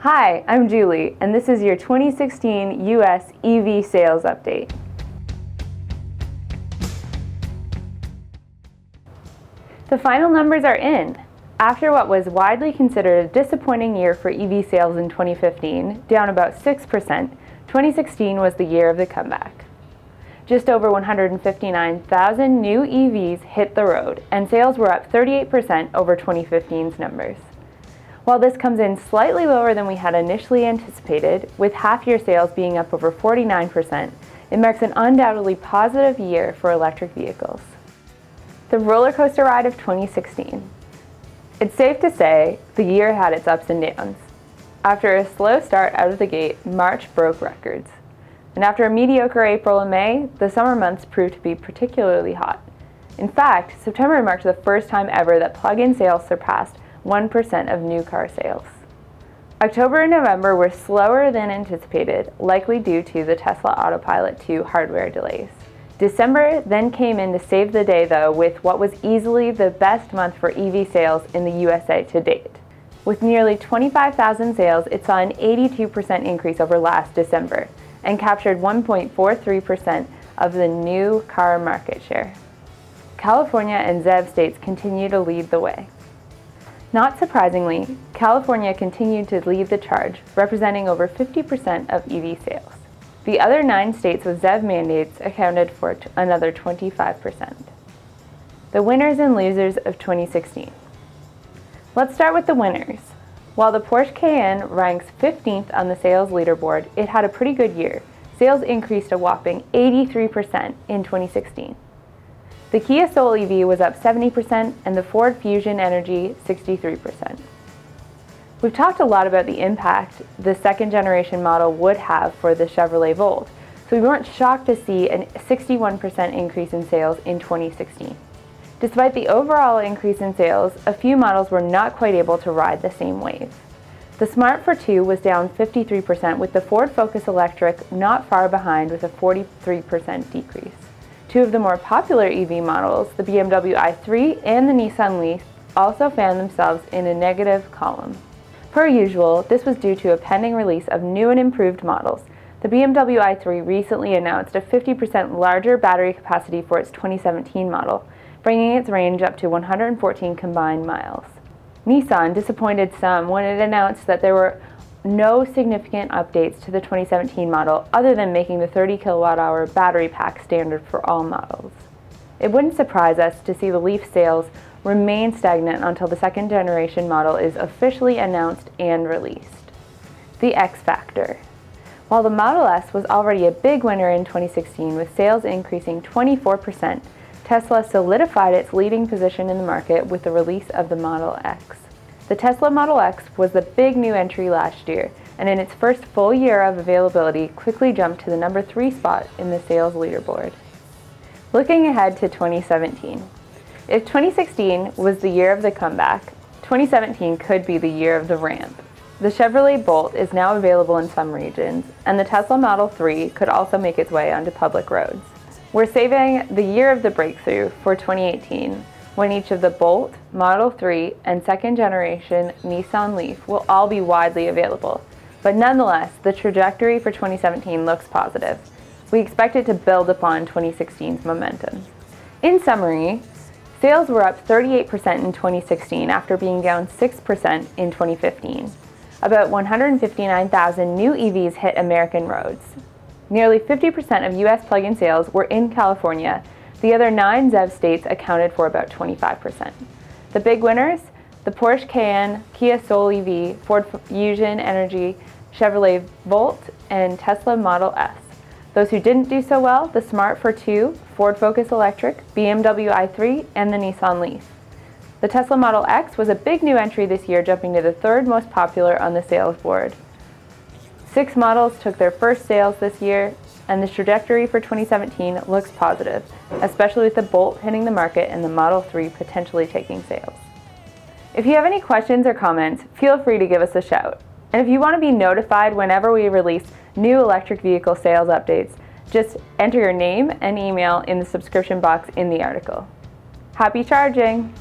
Hi, I'm Julie, and this is your 2016 U.S. EV sales update. The final numbers are in. After what was widely considered a disappointing year for EV sales in 2015, down about 6%, 2016 was the year of the comeback. Just over 159,000 new EVs hit the road, and sales were up 38% over 2015's numbers. While this comes in slightly lower than we had initially anticipated, with half-year sales being up over 49%, it marks an undoubtedly positive year for electric vehicles. The roller coaster ride of 2016. It's safe to say the year had its ups and downs. After a slow start out of the gate, March broke records. And after a mediocre April and May, the summer months proved to be particularly hot. In fact, September marked the first time ever that plug-in sales surpassed 1% of new car sales. October and November were slower than anticipated, likely due to the Tesla Autopilot 2 hardware delays. December then came in to save the day though with what was easily the best month for EV sales in the USA to date. With nearly 25,000 sales, it saw an 82% increase over last December and captured 1.43% of the new car market share. California and ZEV states continue to lead the way. Not surprisingly, California continued to lead the charge, representing over 50% of EV sales. The other 9 states with ZEV mandates accounted for another 25%. The winners and losers of 2016. Let's start with the winners. While the Porsche Cayenne ranks 15th on the sales leaderboard, it had a pretty good year. Sales increased a whopping 83% in 2016. The Kia Soul EV was up 70% and the Ford Fusion Energi 63%. We've talked a lot about the impact the second generation model would have for the Chevrolet Volt, so we weren't shocked to see a 61% increase in sales in 2016. Despite the overall increase in sales, a few models were not quite able to ride the same wave. The Smart Fortwo was down 53%, with the Ford Focus Electric not far behind with a 43% decrease. 2 of the more popular EV models, the BMW i3 and the Nissan Leaf, also found themselves in a negative column. Per usual, this was due to a pending release of new and improved models. The BMW i3 recently announced a 50% larger battery capacity for its 2017 model, bringing its range up to 114 combined miles. Nissan disappointed some when it announced that there were no significant updates to the 2017 model other than making the 30 kWh battery pack standard for all models. It wouldn't surprise us to see the Leaf sales remain stagnant until the second generation model is officially announced and released. The X Factor. While the Model S was already a big winner in 2016 with sales increasing 24%, Tesla solidified its leading position in the market with the release of the Model X. The Tesla Model X was the big new entry last year, and in its first full year of availability quickly jumped to the number 3 spot in the sales leaderboard. Looking ahead to 2017. If 2016 was the year of the comeback, 2017 could be the year of the ramp. The Chevrolet Bolt is now available in some regions, and the Tesla Model 3 could also make its way onto public roads. We're saving the year of the breakthrough for 2018, when each of the Bolt, Model 3, and second generation Nissan Leaf will all be widely available. But nonetheless, the trajectory for 2017 looks positive. We expect it to build upon 2016's momentum. In summary, sales were up 38% in 2016 after being down 6% in 2015. About 159,000 new EVs hit American roads. Nearly 50% of U.S. plug-in sales were in California. The other 9 ZEV states accounted for about 25%. The big winners? The Porsche Cayenne, Kia Soul EV, Ford Fusion Energi, Chevrolet Volt, and Tesla Model S. Those who didn't do so well, the Smart Fortwo, Ford Focus Electric, BMW i3, and the Nissan Leaf. The Tesla Model X was a big new entry this year, jumping to the 3rd most popular on the sales board. 6 models took their first sales this year, and the trajectory for 2017 looks positive, especially with the Bolt hitting the market and the Model 3 potentially taking sales. If you have any questions or comments, feel free to give us a shout. And if you want to be notified whenever we release new electric vehicle sales updates, just enter your name and email in the subscription box in the article. Happy charging!